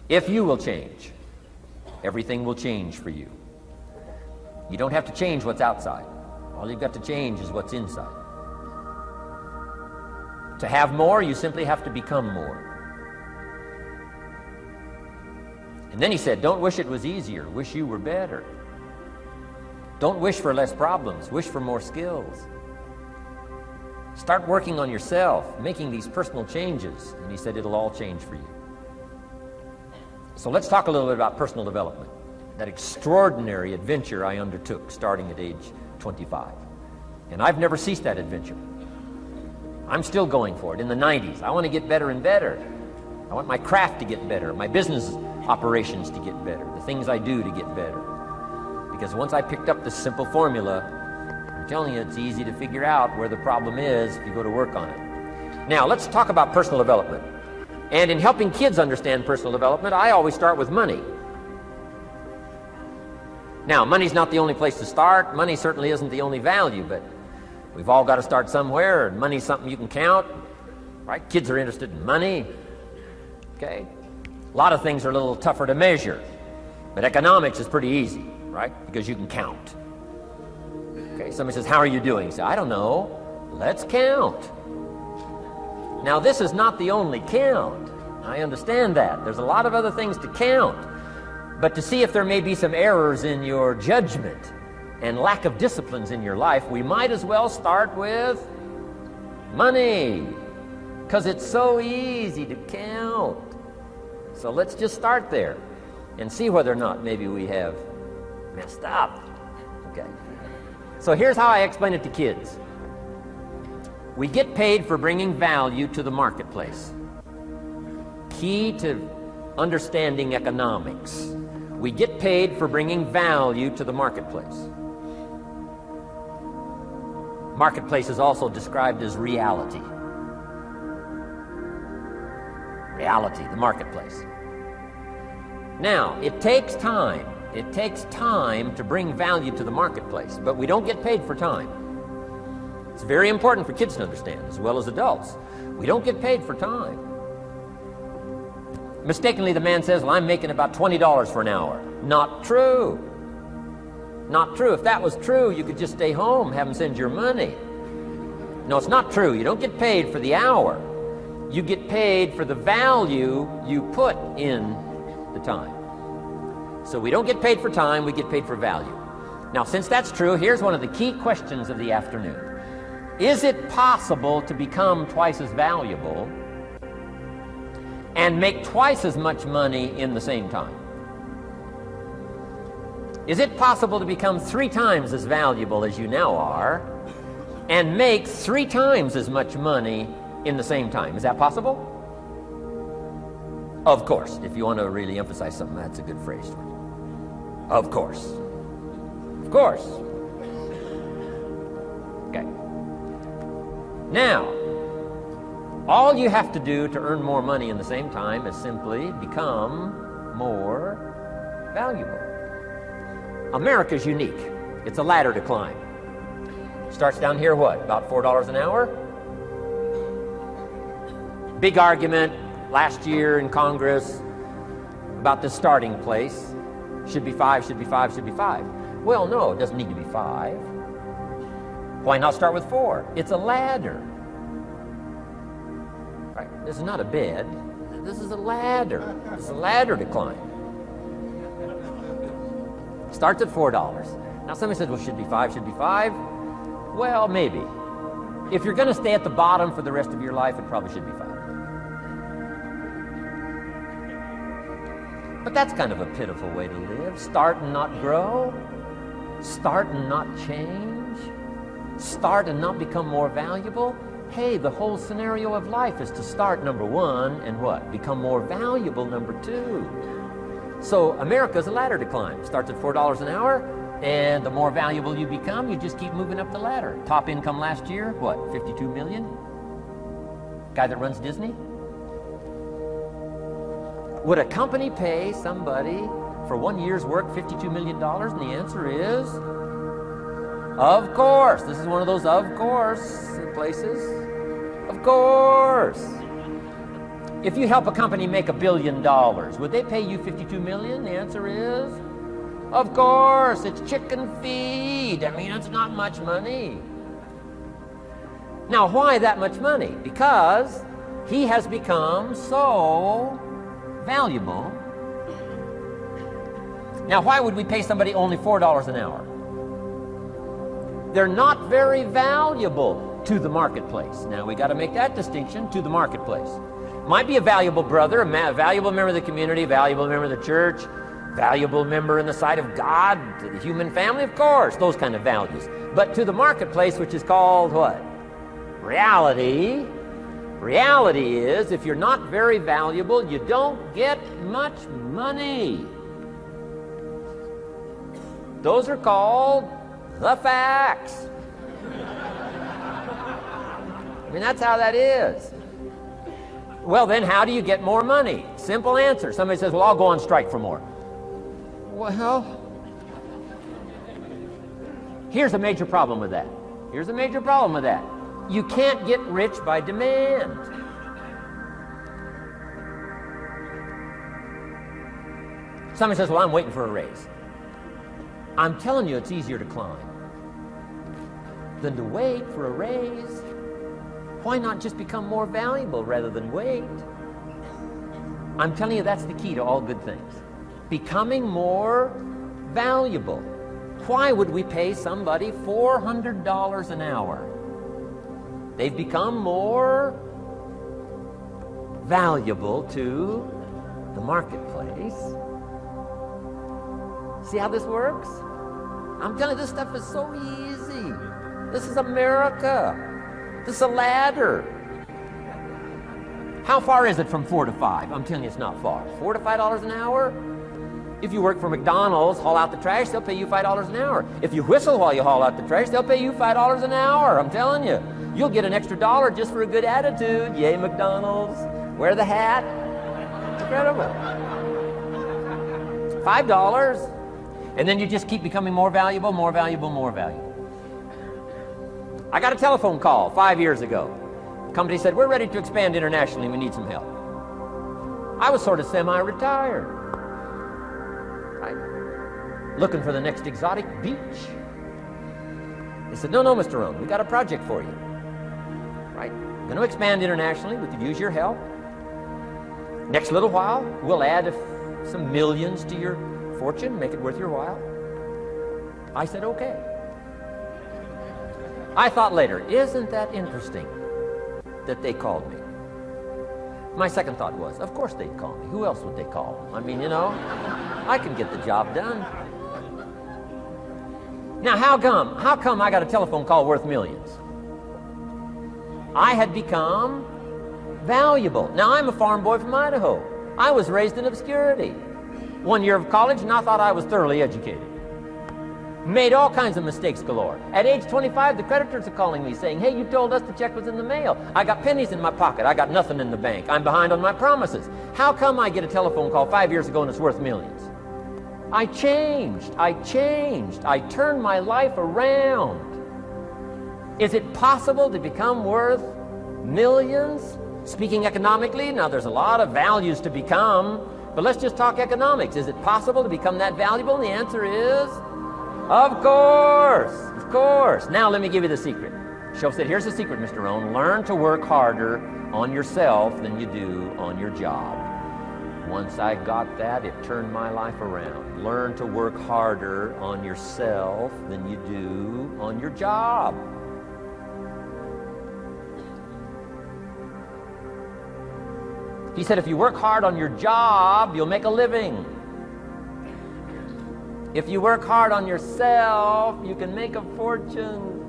If you will change, everything will change for you. You don't have to change what's outside. All you've got to change is what's inside. To have more, you simply have to become more. And then he said, don't wish it was easier, wish you were better. Don't wish for less problems, wish for more skills. Start working on yourself, making these personal changes. And he said, it'll all change for you. So let's talk a little bit about personal development. That extraordinary adventure I undertook starting at age 25. And I've never ceased that adventure. I'm still going for it. In the 90s, I want to get better and better. I want my craft to get better, my business operations to get better, the things I do to get better. Because once I picked up this simple formula, I'm telling you, it's easy to figure out where the problem is if you go to work on it. Now, let's talk about personal development. And in helping kids understand personal development, I always start with money. Now, money's not the only place to start. Money certainly isn't the only value, but we've all got to start somewhere, and money's something you can count, right? Kids are interested in money, okay? A lot of things are a little tougher to measure, but economics is pretty easy, right? Because you can count. Okay, somebody says, how are you doing? You say, I don't know. Let's count. Now, this is not the only count. I understand that. There's a lot of other things to count. But to see if there may be some errors in your judgment and lack of disciplines in your life, we might as well start with money, because it's so easy to count. So let's just start there and see whether or not maybe we have messed up. Okay. So here's how I explain it to kids. We get paid for bringing value to the marketplace. Key to understanding economics. We get paid for bringing value to the marketplace. Marketplace is also described as reality. Reality, the marketplace. Now, it takes time. It takes time to bring value to the marketplace, but we don't get paid for time. It's very important for kids to understand, as well as adults. We don't get paid for time. Mistakenly, the man says, well, I'm making about $20 for an hour. Not true. Not true. If that was true, you could just stay home, have them send your money. No, it's not true. You don't get paid for the hour. You get paid for the value you put in the time. So we don't get paid for time, we get paid for value. Now, since that's true, here's one of the key questions of the afternoon. Is it possible to become twice as valuable and make twice as much money in the same time? Is it possible to become 3 times as valuable as you now are and make 3 times as much money in the same time? Is that possible? Of course. If you want to really emphasize something, that's a good phrase. Of course. Of course. Okay. Now, all you have to do to earn more money in the same time is simply become more valuable. America's unique. It's a ladder to climb. Starts down here, what, about $4 an hour? Big argument last year in Congress about the starting place. Should be 5, should be 5, should be 5. Well, no, it doesn't need to be 5. Why not start with 4? It's a ladder. Right? This is not a bed. This is a ladder. This is a ladder to climb. Starts at $4. Now somebody says, well, should be 5, should be 5. Well, maybe. If you're going to stay at the bottom for the rest of your life, it probably should be 5. But that's kind of a pitiful way to live. Start and not grow. Start and not change. Start and not become more valuable. Hey, the whole scenario of life is to start, number 1, and what? Become more valuable, number 2. So America's a ladder to climb. Starts at $4 an hour, and the more valuable you become, you just keep moving up the ladder. Top income last year, what, 52 million? Guy that runs Disney? Would a company pay somebody for 1 year's work $52 million? And the answer is, of course. This is one of those of course places. Of course. If you help a company make $1 billion, would they pay you $52 million? The answer is, of course, it's chicken feed. I mean, it's not much money. Now, why that much money? Because he has become so valuable. Now, why would we pay somebody only $4 an hour? They're not very valuable to the marketplace. Now, we got to make that distinction, to the marketplace. Might be a valuable brother, a valuable member of the community, a valuable member of the church, valuable member in the sight of God, to the human family, of course, those kind of values. But to the marketplace, which is called what? Reality. Reality is, if you're not very valuable, you don't get much money. Those are called the facts. I mean, that's how that is. Well, then how do you get more money? Simple answer. Somebody says, well, I'll go on strike for more. Well, here's a major problem with that. Here's a major problem with that. You can't get rich by demand. Somebody says, well, I'm waiting for a raise. I'm telling you, it's easier to climb than to wait for a raise. Why not just become more valuable rather than wait? I'm telling you, that's the key to all good things. Becoming more valuable. Why would we pay somebody $400 an hour? They've become more valuable to the marketplace. See how this works? I'm telling you, this stuff is so easy. This is America. This is a ladder. How far is it from 4 to 5? I'm telling you, it's not far. $4 to $5 an hour? If you work for McDonald's, haul out the trash, they'll pay you $5 an hour. If you whistle while you haul out the trash, they'll pay you $5 an hour. I'm telling you. You'll get an extra $1 just for a good attitude. Yay, McDonald's. Wear the hat. Incredible. $5. And then you just keep becoming more valuable, more valuable, more valuable. I got a telephone call 5 years ago. The company said, we're ready to expand internationally. We need some help. I was sort of semi-retired. Right? Looking for the next exotic beach. They said, no, Mr. Rohn, we got a project for you. Right? We're going to expand internationally. We could use your help. Next little while, we'll add some millions to your fortune, make it worth your while. I said, okay. I thought later, isn't that interesting that they called me? My second thought was, of course they'd call me. Who else would they call? I mean, you know, I can get the job done. Now, how come I got a telephone call worth millions? I had become valuable. Now, I'm a farm boy from Idaho. I was raised in obscurity. 1 year of college, and I thought I was thoroughly educated. Made all kinds of mistakes galore. At age 25, the creditors are calling me saying, hey, you told us the check was in the mail. I got pennies in my pocket. I got nothing in the bank. I'm behind on my promises. How come I get a telephone call 5 years ago and it's worth millions? I changed. I turned my life around. Is it possible to become worth millions? Speaking economically, now there's a lot of values to become, but let's just talk economics. Is it possible to become that valuable? And the answer is, of course. Now let me give you the secret. Shoaff said, here's the secret, Mr. Rohn. Learn to work harder on yourself than you do on your job. Once I got that, it turned my life around. Learn to work harder on yourself than you do on your job. He said, if you work hard on your job, you'll make a living. If you work hard on yourself, you can make a fortune.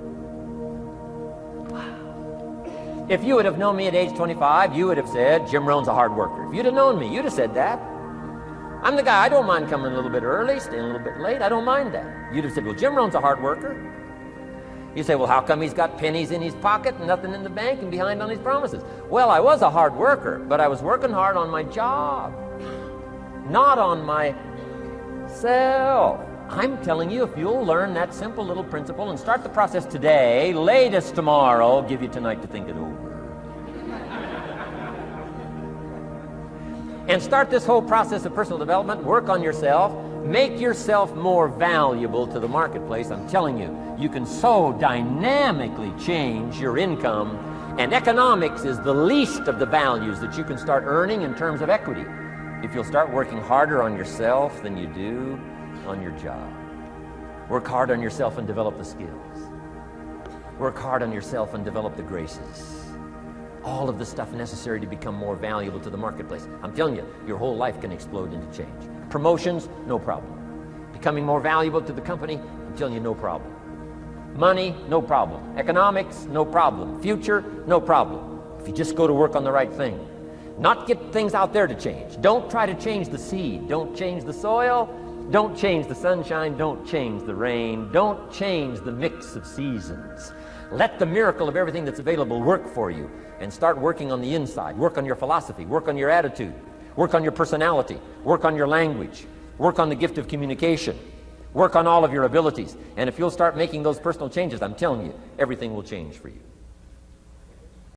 Wow. If you would have known me at age 25, you would have said, Jim Rohn's a hard worker. If you'd have known me, you'd have said that. I'm the guy, I don't mind coming a little bit early, staying a little bit late. I don't mind that. You'd have said, well, Jim Rohn's a hard worker. You say, well, how come he's got pennies in his pocket and nothing in the bank and behind on his promises? Well, I was a hard worker, but I was working hard on my job, not on myself. I'm telling you, if you'll learn that simple little principle and start the process today, latest tomorrow, I'll give you tonight to think it over. and start this whole process of personal development. Work on yourself. Make yourself more valuable to the marketplace. I'm telling you, you can so dynamically change your income, and economics is the least of the values that you can start earning in terms of equity if you'll start working harder on yourself than you do on your job. Work hard on yourself and develop the skills. Work hard on yourself and develop the graces. All of the stuff necessary to become more valuable to the marketplace. I'm telling you, your whole life can explode into change. Promotions, no problem. Becoming more valuable to the company, I'm telling you, no problem. Money, no problem. Economics, no problem. Future, no problem. If you just go to work on the right thing. Not get things out there to change. Don't try to change the seed. Don't change the soil. Don't change the sunshine. Don't change the rain. Don't change the mix of seasons. Let the miracle of everything that's available work for you, and start working on the inside. Work on your philosophy. Work on your attitude. Work on your personality. Work on your language. Work on the gift of communication. Work on all of your abilities. And if you'll start making those personal changes, I'm telling you, everything will change for you.